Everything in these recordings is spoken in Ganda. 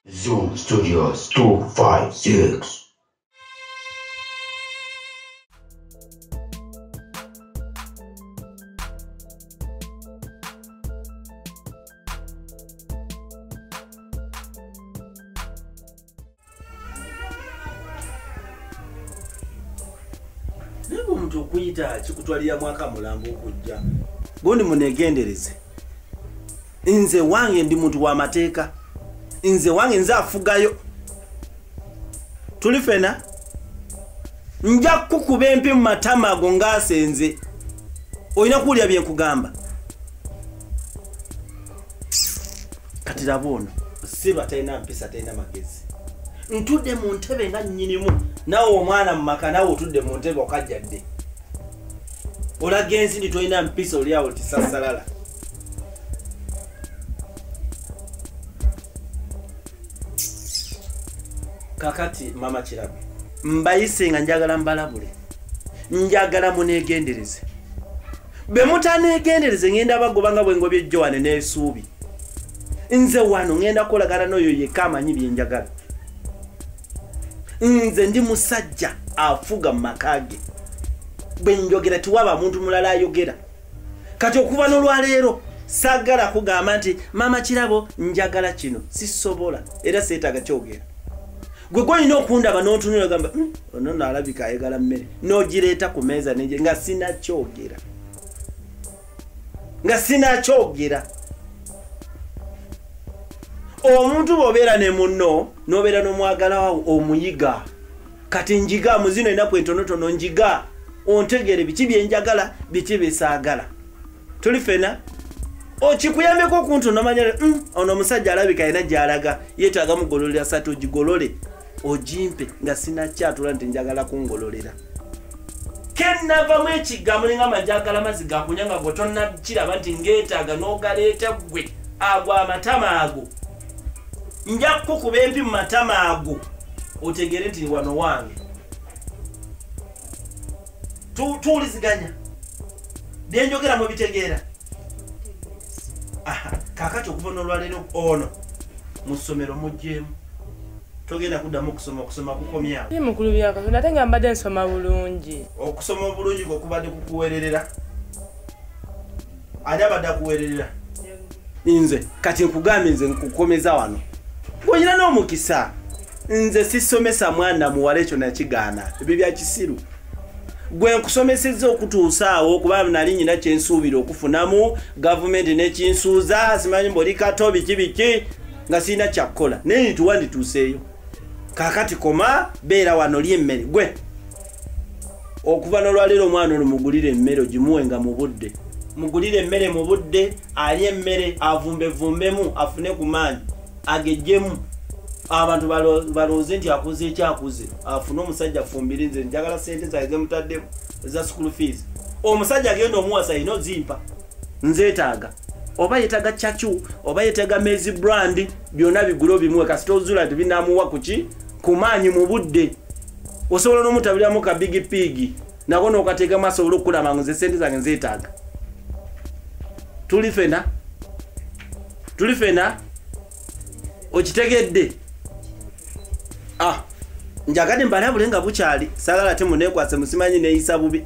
Zoom Studios 256. Nebo mtu okuyita kikutwalira mwaka mulambo okujja gondi munegendereze. Nze wange ndi muntu wa mateeka. Nze wange nze afugayo. Tuli fena nja kukuba empi mu matama ago ng'asenze. Olina kuwulira bye nkugamba. Kati laba ono siba talina mpisa talina magezi. Ntudde mu ntebe nga nnyinimu nawe omwana mu maka nawe otudde mu ntebe okajjadde. Olaga ensindi tolina mpisa oli awo tisasalala. Kakati mama Kirabu mbayise nga njagala mbalabule, njagala munegendereze. Be mutanegendereze ngenda bagoba nga bwe ngobye Joane n'esuubi. Nze wano ngenda kolagana n'oyo yekka amanyi bye njagala. Nze ndi musajja afuga mu maka ge. Bwe njogera tiwaba muntu mulala ayogera. Kati okuva n'olwaleero saagala kugamba nti mama Kirabo njagala kino sisobola era seetaaga kyogera. Gwe gwolina okundaba n'otunula gamba ono naalabika ayagala mmere n'ogireeta ku meeza neje nga sinakyogera. Nga sinakyogera. Omuntu bw'obeera ne munno n'obeera n'omwagala omuyiga. Kati njiga muzino enaku entonotono njiga ontegere biki bye njagala biki bye saagala. Tuli fena okikuyambeko okuntu n'omanya ono omusajja alabika alina gy'alaga yeetaaga mugololera satu ogigolole ojimpe nga sinakyatula nti njagala kungololera. Kennavamu ekigambo ninga amajagala amazzi gakunya nga gwe tonnakiraba nti ngeetaaga n'ogaleeta ggwe ago amatama ago. Nja kukuba empi mu matama ago otegere nti wano wange. Tuwuliziganya bye njogera mubitegeera. Kakati okuva n'olwaleero ono mu ssomero muggyemu. Togenda kuddamu okusoma kukomyawo. Ye mukulu byakatonda ate nga mbadde nsoma bulungi. Okusoma obulungi kwekubadde kukuweererera. Ani abadde akuweererera? Nze kati nkugambye nze nkukomeza wano. Gw'olina n'omukisa. Nze sisomesa mwana muwala ekyo nakigaana. Ebyo bya kisiru. Gwe nkusomesezza okutuusa awo kuba nali nyina kyensuubira okufunamu gavumenti n'ekinsuuza simanyi mboli kato biki nga sirina kyakkola naye nituwa ndituuseeyo. Kakati koma beera wano lya emmere. Gwe okuva n'olwaleero omwana ono mugulire emmere ogimuwenga mu budde. Mugulire emmere mu budde alye emmere avumbevumbemu afune ku maanyi agejjemu. Abantu balooze nti akuze ekyakuze afune omusajja afumbire nze njagala sente zange mutaddemu eza school fees. Omusajja agenda omuwasa ino zimpa nzeetaaga. Oba yetaaga chachu oba yetaaga mezi brand byonna bigulo bimwe kasita ozula nti binaamuwa kuki kumaanyi mu budde. Osobola n'omutabiramu ka big pig nako n'okateeka maaso osobole okulaba nze sente zange nzeetaaga. Tuli fena okitegedde. Njagadde mbalabule nga bukyali saagala ate muneekwase musimanyi neeyisa bubi.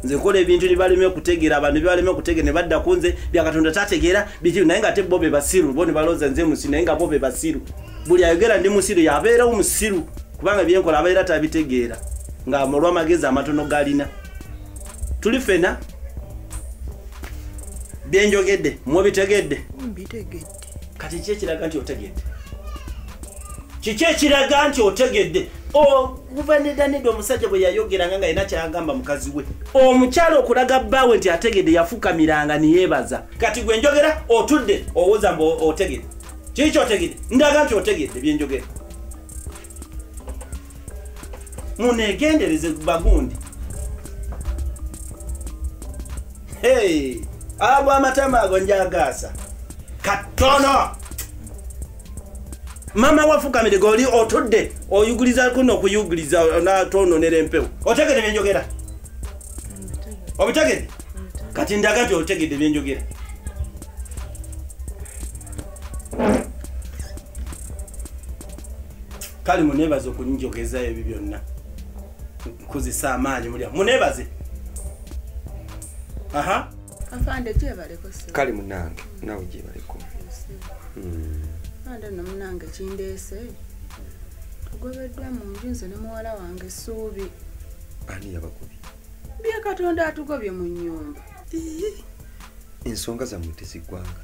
Nze nkola ebintu nibaleme okutegeera abantu bibaleme okutegeera ne badda ku nze byakatonda tategeera biti naye nga ate bo be basiru bo ne balooza nze musiru naye nga bo be basiru. Buli ayogera ndi musiru yabeerawo musiru kubanga byenkola abeera tabitegeera nga olw'amagezi amatono galina. Tuli fena byenjogedde mubitegedde. Mbitegedde. Kati ki ekiraga nti otegedde? Kiki ekiraga nti otegedde? Kuva nedda omusajja bwe yayogeranga nga yina kyagamba mukazi we. Omukyalo okulaga bbaawe nti ategedde yafukamiranga niyeebaza. Kati gwe njogera otudde owoza mbu otegedde. Kiki kyotegedde? Ndaga nti otegedde bye njogera. Muneegendereze bagundi. Abo amatama ago njagaasa. Katono! Mama wafukamire goli otudde oyuguliza kuno okuyuguliza natononera empewo. Otegedde bye njogera? Obitegedde? Kati ndaga nti otegedde bye njogera. kale munebaze okunjogezayo ebyo byonna nkozesa amaanyi mulya munebaze aha afande gyebaleko se kale munange nawe gyebaleko ande no munange kindeese tugobeddwa mu nju nze ne muwala wange Ssuubi. Ani yabakubi? Bya Katonda atugobye mu nnyumba. Ensonga zammwe teziggwanga.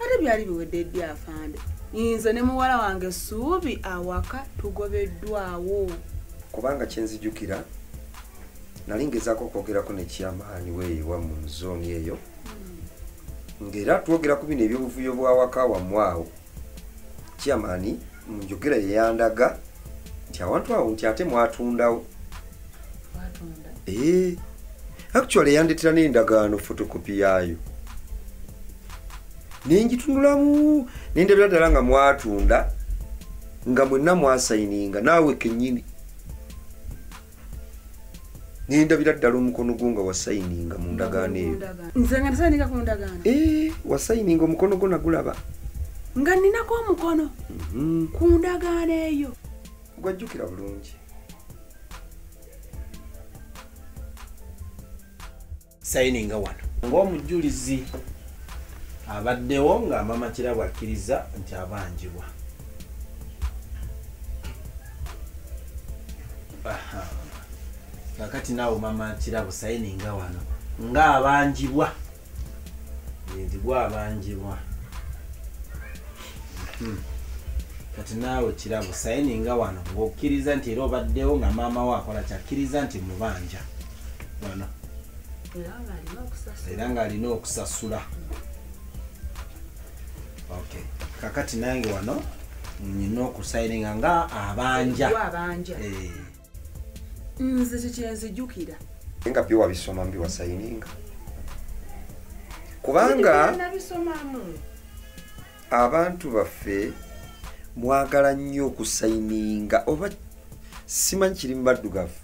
Ate byali biwedde ddi afande. Nze ne muwala wange Ssuubi awaka tugobeddwawo. Kubanga kyenzijukira nali ngezaako okwogerako ne kyamaanyi weeyiwa mu zooni eyo. Ng'era twogera ku bino ebyobuvuyo bw'awaka wammwe awo. Kyamaanyi mu njogera ye yandaga nti awantu awo nti ate mwatundawo. Actually yandetera n'endagaano photocopy yaayo. Nengitunulamu nendebera ddala nga mwatunda nga mwenna mwasayininga naawe kennyini. Nendabira ddala omukono gwo nga wasayininga mu ndagaano eyo. Nze nga nasayininga ku ndagaano? Wasayininga omukono gwo nagulaba. Nga ninako omukono ku ndagaano eyo. Gwajjukira bulungi. Sayininga wano ng'omujulizi abaddewo nga mama Kirabo akkiriza nti abanjibwa. Kakati naawe mama Kirabo sayininga wano nga abanjibwa nti gwabanjibwa. Kati naawe Kirabo sayininga wano ng'okkiriza nti era obaddewo nga maama we akola kyakkiriza nti mubanja wano era ng'alina okusasula. Okay. Kakati nange wano nina okusayininga nga abanja. Nze kyenzijjukira. Nga byo wabisoma mbi wasayininga. Kubanga abantu baffe mwagala nnyo okusayininga oba simanyi kiri mu baddugavu.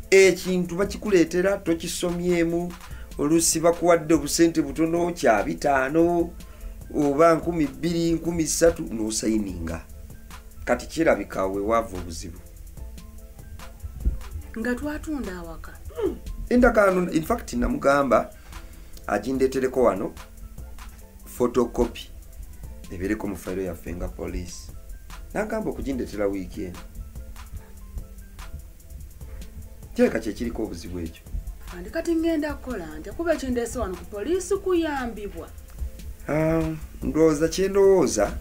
Ekintu bakikuleetera tokisomyemu oluusi bakuwadde obusente butono kya 5 oba 2,000 13 n'osayininga. Kati kirabika we wava obuzibu. Nga twatunda awaka. Endagaano in fact namugamba agindeetereko wano photocopy ebeereko mu fayiro yaffe nga police. Nagamba okugindeetera wiiki eno. Kyeka kyekiriko obuzibu ekyo. Andi kati ngenda kukola nti kuba ekindeese wano ku poliisi kuyambibwa. Ndowooza kyendowooza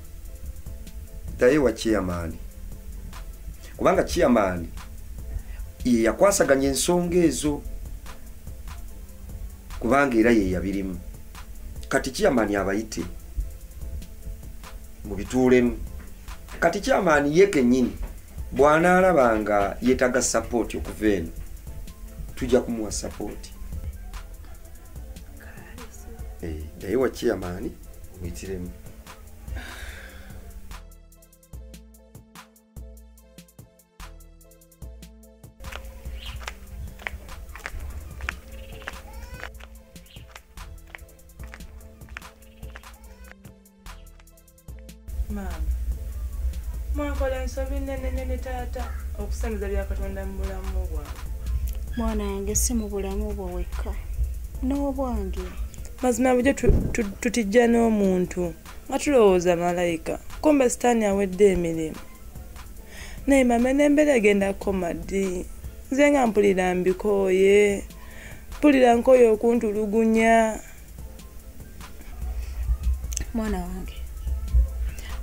ddayo wa chairman. Kubanga chairman ye yakwasaganya ensonga ezo. Kubanga era ye yabirimu. Kati chairman abayite mu bituulemu. Kati chairman ye kennyini bw'anaalabanga yeetaga support okuva eno tujja kumuwa support. Ddayo wa chairman muyitiremu. Mama, mwakola ensobi nnene taata okusamiza bya Katonda mu bulamu bwawe. Mwana wange si mu bulamu bwo wekka n'obwange. Mazima bujjo tutijja n'omuntu nga tulowooza malayika kumbe sitaani awedde emirimu. Naye mama n'embeera egenda kukoma ddi? Nze nga mpulira mbikooye, mpulira nkooye okuntulugunya. Mwana wange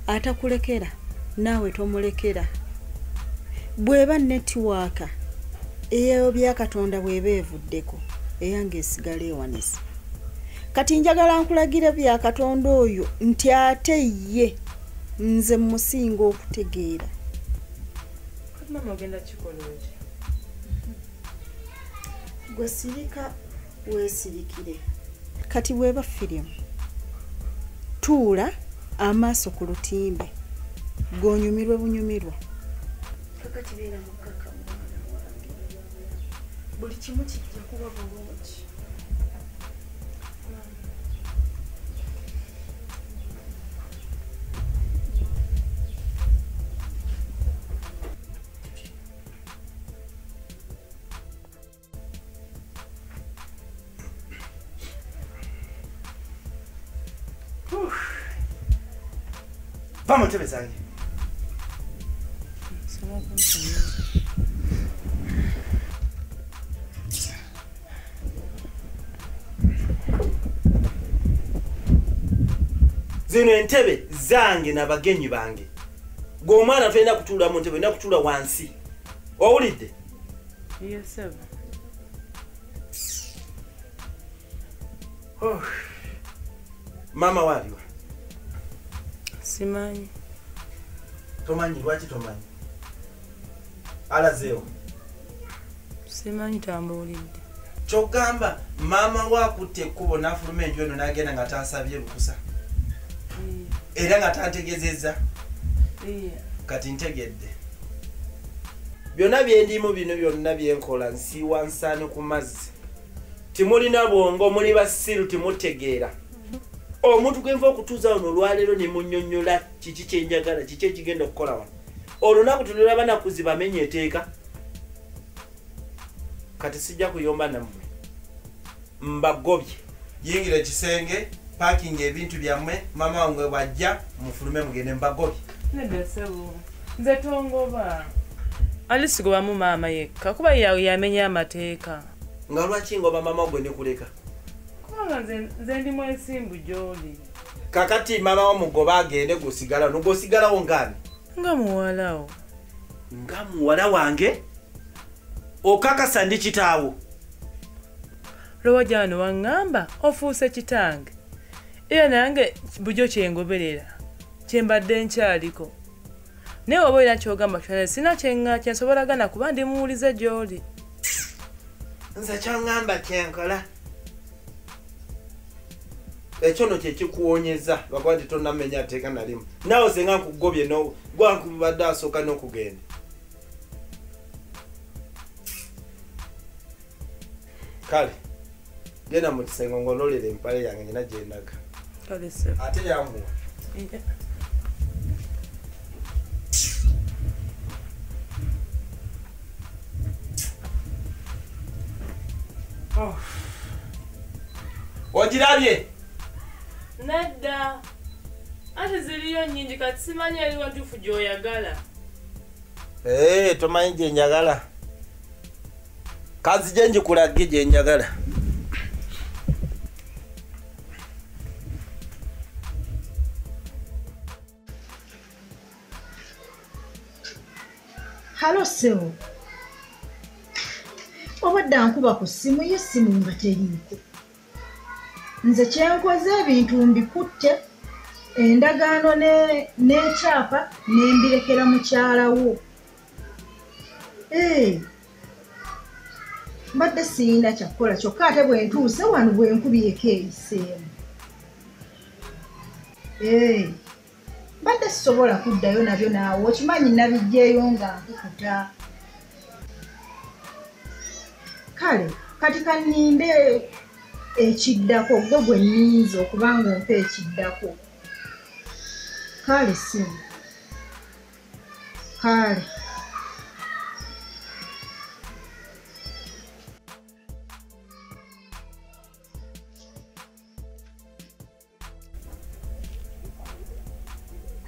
atakulekera naawe tomulekera. Bw'eba netiwaaka eyo bya Katonda bw'eba evuddeko eyange esigala ewanise. Kati njagala nkulagira bya Katonda oyo nti ate ye nze musinga okutegeera. Kati mama ogenda kikola ki? Gwe sirika weesirikire. Kati bw'eba firimu tuula amaaso ku lutimbe gonyumirwe bunyumirwa. Kakati beera mukaka mwana wange. Buli kimu kijja kuba bulungi. Vamos ntebe zange. Zino entebe zange n'abagenyi bange. G'omwana tolina kutuula mu ntebe, olina kutuula wansi. Owulidde? Yes, sir. Oh. Mama waliwa? Simanyi. Tomanyi, lwaki tomanyi? Alazeewo? Simanyi tambulidde. Kyogamba mama wakutte ekkubo n'afuluma enju eno n'agenda nga tansabye lukusa. Era nga tantegezezza. Kati ntegedde. Byonna byendimu bino byonna byenkola nsiiwa nsaani ku mazzi. Timulina bwongo, muli basiru, timutegeera. Omuntu gwenva okutuuza wano olwaleero ne munnyonnyola kiki kyenjagala, kiki ekigenda okukola wano. Olunaku tulaba nakuzi bamenye eteeka. Kati sijja kuyomba nammwe. Mbagobye. Yingira ekisenge, parking ebintu byammwe, mama wange bwajja mufulume mugende mbagobye. Nedda ssebo. Nze tongoba. Alisigobamu maama yekka kuba yamenya amateeka. Nga lwaki ngoba mama gwe ne kuleka? Kubanga nze ndi mwesimbu gy'oli. Kakati mama wamugoba agende gusigala, nogosigalawo ngani? Nga muwalawo. Nga muwala wange? Okakasa ndi kitaawo. Lowajja wano waŋŋamba ofuuse kitange. Era nange bujo kyengoberera. Kyembadde nkyaliko. Naye oba olina kyogamba kyona sina kyensobolagana kuba ndi muwulize gy'oli. Nze kyaŋŋamba kyenkola. Ekyo no kye kikuwonyeza lwakuba nti tonnamenya ateeka nalimu. Naawe senga nkugobye gwankubadde asooka n'okugenda. Kale, genda mu kisenge ng'ololera empale yange nyina gye ndaga. Kale ssebo. Ate yanguwa. Oh. Ogirabye? Nedda. Ate ziriyo nnyingi kati simanyi eriwo ntuufu gy'oyagala. Tomanyi gye njagala. Kazi gye njikulagge gye njagala. Halo ssebo. Obadde nkuba ku ssimu y'essimu nga teriiko. Nze kyenkoze ebintu mbikutte, endagaano n'ekyapa nembirekera mukyalawo. Mbadde siyina kyakukola kyokka ate bwe ntuuse wano bwe nkubiyeko eyiseemu. Mbadde sisobola kuddayo nabyo naawe okimanyi nabiggyeyo nga nkukuta. Kale kati kaninde ekiddako gwe gwe nninza okuba ng'ompa ekiddako. Kale simu. Kale.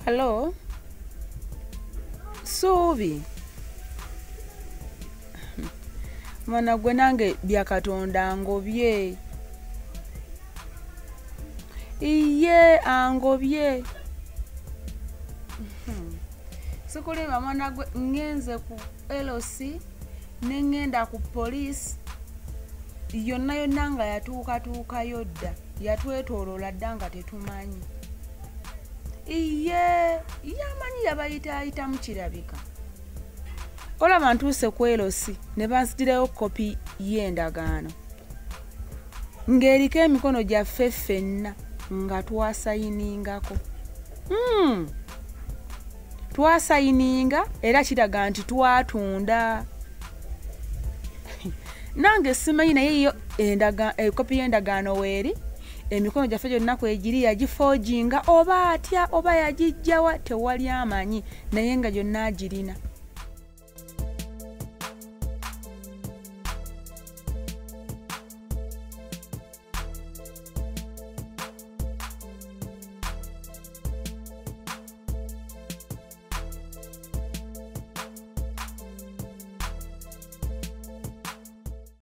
Hello? Suubi. Mwana gwe nange bya Katonda ngobye. Iye angobye. Sikulima mwana gwe ngenze ku LOC nengenda ku police. Yonna nga yatuuka yodda. Yatwetoolola dda nga tetumanyi. Iye yamanyi yabayita mu kirabika. Olaba ntuuse ku LOC ne bansigireyo kopi y'endagaano. Ng'eriko emikono gyaffe ffenna nga twasayiningako. Twasayininga era kiraga nti twatunda. Nange simanyi naye yo kopi y'endagaano weeri emikono gyaffe gyonna kwegiri yagifoojinga oba atya oba yagijjawa tewali amanyi naye nga gyonna agirina.